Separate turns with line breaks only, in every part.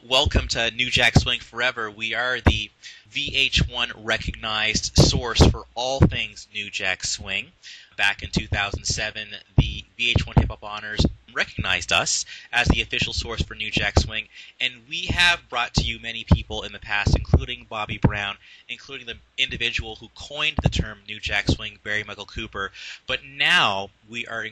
welcome to New Jack Swing Forever. We are the VH1 recognized source for all things New Jack Swing. Back in 2007, the VH1 Hip Hop Honors recognized us as the official source for New Jack Swing, and we have brought to you many people in the past, including Bobby Brown, including the individual who coined the term New Jack Swing, Barry Michael Cooper. But now we are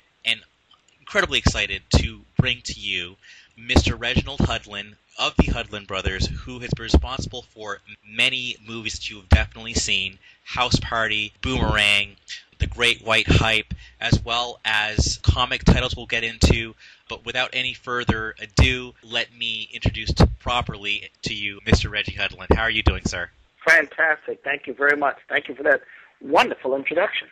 incredibly excited to bring to you Mr. Reginald Hudlin of the Hudlin Brothers, who has been responsible for many movies that you have definitely seen: House Party, Boomerang, The Great White Hype, as well as comic titles we'll get into. But without any further ado, let me introduce properly to you Mr. Reggie Hudlin. How are you doing, sir?
Fantastic. Thank you very much. Thank you for that wonderful introduction.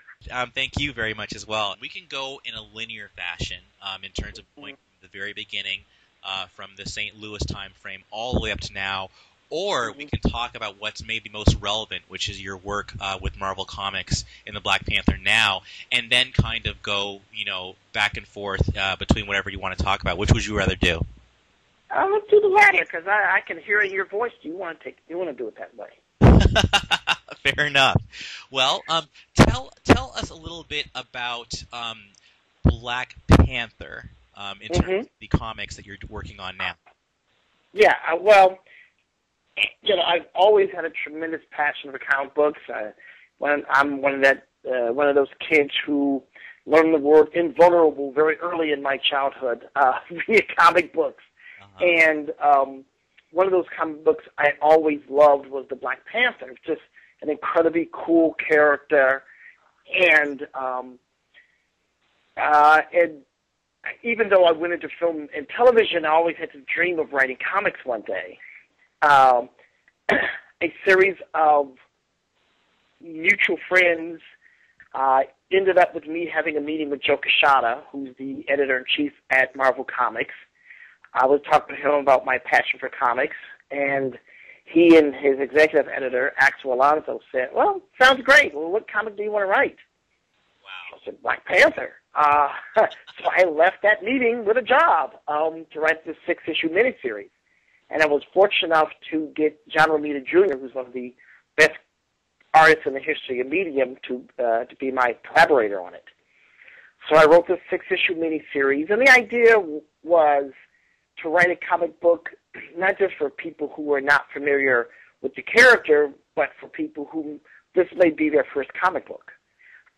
Thank you very much as well. We can go in a linear fashion in terms of going from the very beginning, from the St. Louis time frame all the way up to now, or we can talk about what's maybe most relevant, which is your work with Marvel Comics in the Black Panther now, and then kind of go, back and forth between whatever you want to talk about. Which would you rather do?
Let's do the latter, because I can hear in your voice. You want to do it that way?
Fair enough. Well, tell us a little bit about Black Panther in terms of the comics that you're working on now.
Yeah, well, I've always had a tremendous passion for comic books. I'm one of those kids who learned the word invulnerable very early in my childhood via comic books. And one of those comic books I always loved was the Black Panther. It's just an incredibly cool character, and even though I went into film and television, I always had to dream of writing comics one day. A series of mutual friends ended up with me having a meeting with Joe Quesada, who's the editor-in-chief at Marvel Comics. I was talking to him about my passion for comics, and he and his executive editor, Axel Alonso, said, "Well, sounds great. Well, what comic do you want to write?" Wow. I said, "Black Panther." So I left that meeting with a job to write this 6-issue miniseries. And I was fortunate enough to get John Romita Jr., who's one of the best artists in the history of Medium, to be my collaborator on it. So I wrote this 6-issue miniseries, and the idea was to write a comic book not just for people who are not familiar with the character, but for people who this may be their first comic book.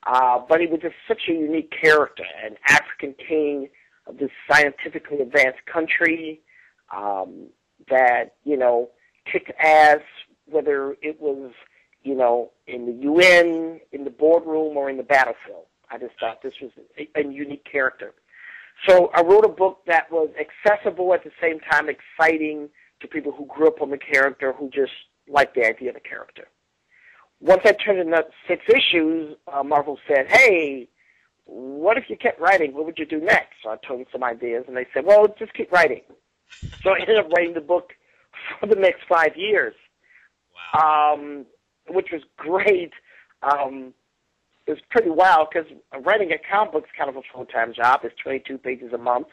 But he was just such a unique character, an African king of this scientifically advanced country that, kicked ass, whether it was, in the UN, in the boardroom, or in the battlefield. I just thought this was a unique character. So I wrote a book that was accessible at the same time exciting to people who grew up on the character, who just liked the idea of the character. Once I turned in 6 issues, Marvel said, "Hey, what if you kept writing? What would you do next?" So I told them some ideas, and they said, "Well, just keep writing." So I ended up writing the book for the next 5 years, which was great. It was pretty wild because writing a comic book is kind of a full-time job. It's 22 pages a month.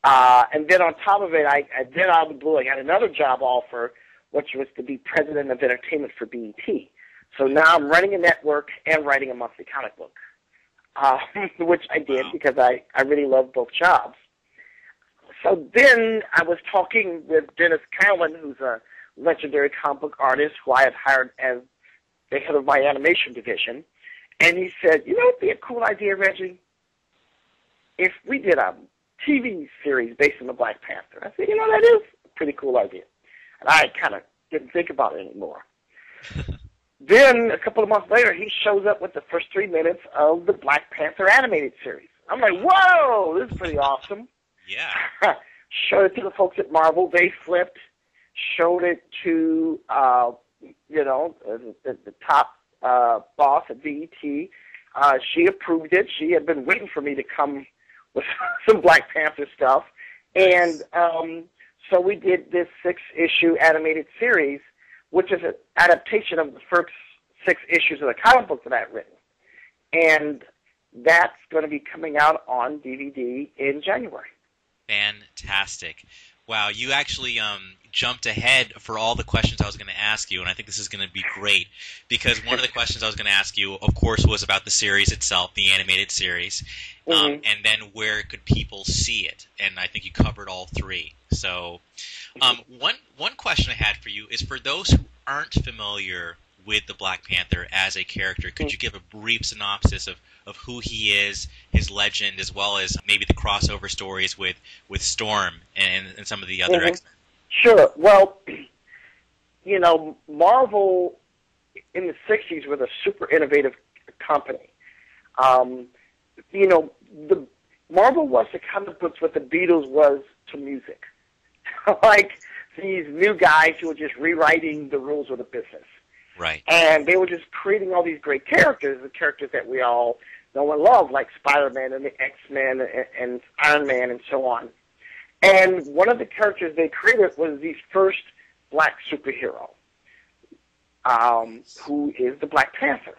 And then on top of it, then out of the blue, I got another job offer, which was to be president of entertainment for BET. So now I'm running a network and writing a monthly comic book, which I did because I really love both jobs. So then I was talking with Dennis Cowan, who's a legendary comic book artist who I had hired as the head of my animation division. And he said, it'd be a cool idea, Reggie, if we did a TV series based on the Black Panther. I said, that is a pretty cool idea. And I kind of didn't think about it anymore. Then, a couple of months later, he shows up with the first 3 minutes of the Black Panther animated series. I'm like, whoa, this is pretty awesome.
Yeah.
Showed it to the folks at Marvel. They flipped. Showed it to, the top boss at BET. She approved it. She had been waiting for me to come with some Black Panther stuff. And so we did this 6-issue animated series, which is an adaptation of the first 6 issues of the comic book that I had written. And that's going to be coming out on DVD in January.
Fantastic. Wow, you actually jumped ahead for all the questions I was going to ask you, and I think this is going to be great, because one of the questions I was going to ask you, of course, was about the series itself, the animated series, and then where could people see it, and I think you covered all three. So one question I had for you is, for those who aren't familiar with the Black Panther as a character, could you give a brief synopsis of who he is, his legend, as well as maybe the crossover stories with Storm and some of the other X-Men?
Sure. Well, you know, Marvel in the 60s was a super innovative company. You know, Marvel was to comic books what the Beatles was to music. Like these new guys who were just rewriting the rules of the business.
Right.
And they were just creating all these great characters, the characters that we all know and love, like Spider-Man and the X-Men and Iron Man and so on. And one of the characters they created was the first black superhero, who is the Black Panther.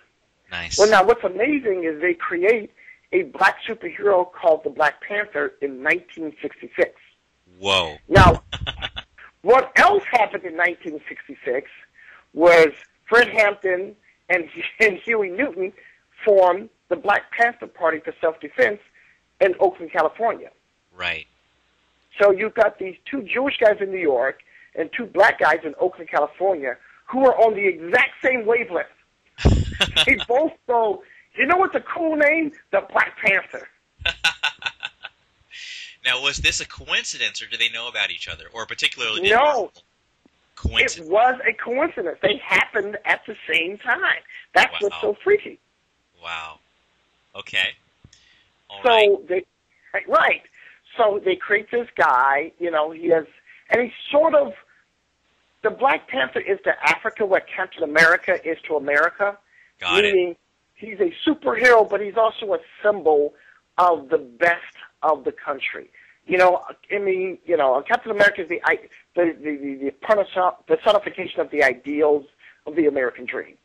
Nice.
Well, now what's amazing is they create a black superhero called the Black Panther in 1966.
Whoa.
Now, what else happened in 1966 was Fred Hampton and Huey Newton formed the Black Panther Party for Self-Defense in Oakland, California.
Right.
So you've got these two Jewish guys in New York and two black guys in Oakland, California, who are on the exact same wavelength. They both go, you know what's a cool name? The Black Panther.
Now, was this a coincidence, or do they know about each other, or particularly?
No.
Coincidence.
It was a coincidence. They happened at the same time. That's what's so freaky.
Wow. Okay. All
right. So they create this guy, you know, and he's sort of, the Black Panther is to Africa what Captain America is to America. Meaning he's a superhero, but he's also a symbol of the best of the country. You know, I mean, you know, Captain America is the personification of the ideals of the American dream.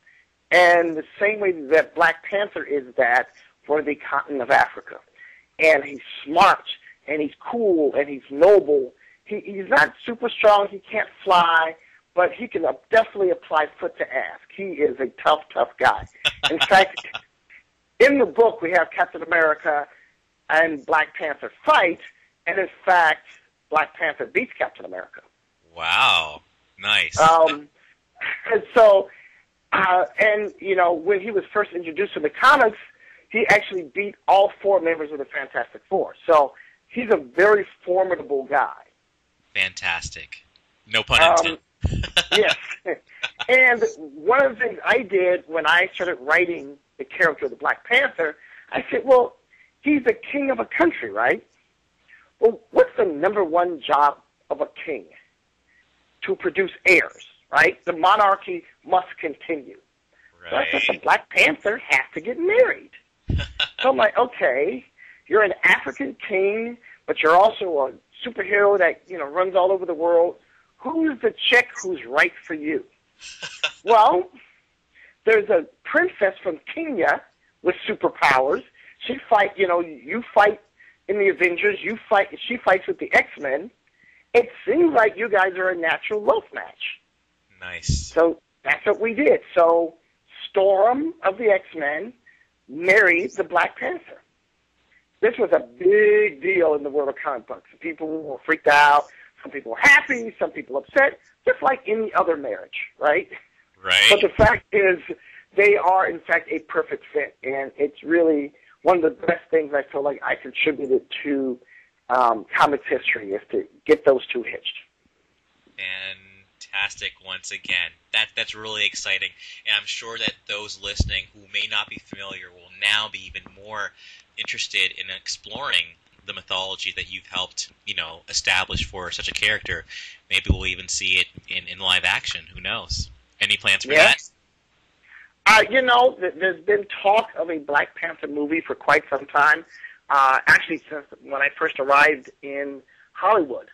And the same way that Black Panther is that for the continent of Africa. And he's smart, and he's cool, and he's noble. He's not super strong, he can't fly, but he can definitely apply foot to ass. He is a tough, tough guy. In fact, in the book we have Captain America and Black Panther fight, and in fact, Black Panther beats Captain America.
Wow. Nice.
And so, and, you know, when he was first introduced in the comics, he actually beat all four members of the Fantastic Four. So he's a very formidable guy.
Fantastic. No pun intended.
Yes. And one of the things I did when I started writing the character of the Black Panther, I said, well, he's the king of a country, right? Well, what's the number one job of a king? To produce heirs, right? The monarchy must continue.
Right.
So I said, the Black Panther has to get married. So I'm like, okay, you're an African king, but you're also a superhero that, you know, runs all over the world. Who's the chick who's right for you? Well, there's a princess from Kenya with superpowers. She fight, you know, you fight in the Avengers, she fights with the X-Men. It seems like you guys are a natural love match.
Nice.
So that's what we did. So Storm of the X-Men married the Black Panther. This was a big deal in the world of comic books. People were freaked out. Some people were happy. Some people upset. Just like any other marriage, right?
Right.
But the fact is, they are, in fact, a perfect fit. And it's really one of the best things I feel like I contributed to comics history is to get those two hitched.
Fantastic once again. That's really exciting. And I'm sure that those listening who may not be familiar will now be even more interested in exploring the mythology that you've helped, you know, establish for such a character. Maybe we'll even see it in live action. Who knows? Any plans for that?
You know, there's been talk of a Black Panther movie for quite some time. Actually, since when I first arrived in Hollywood.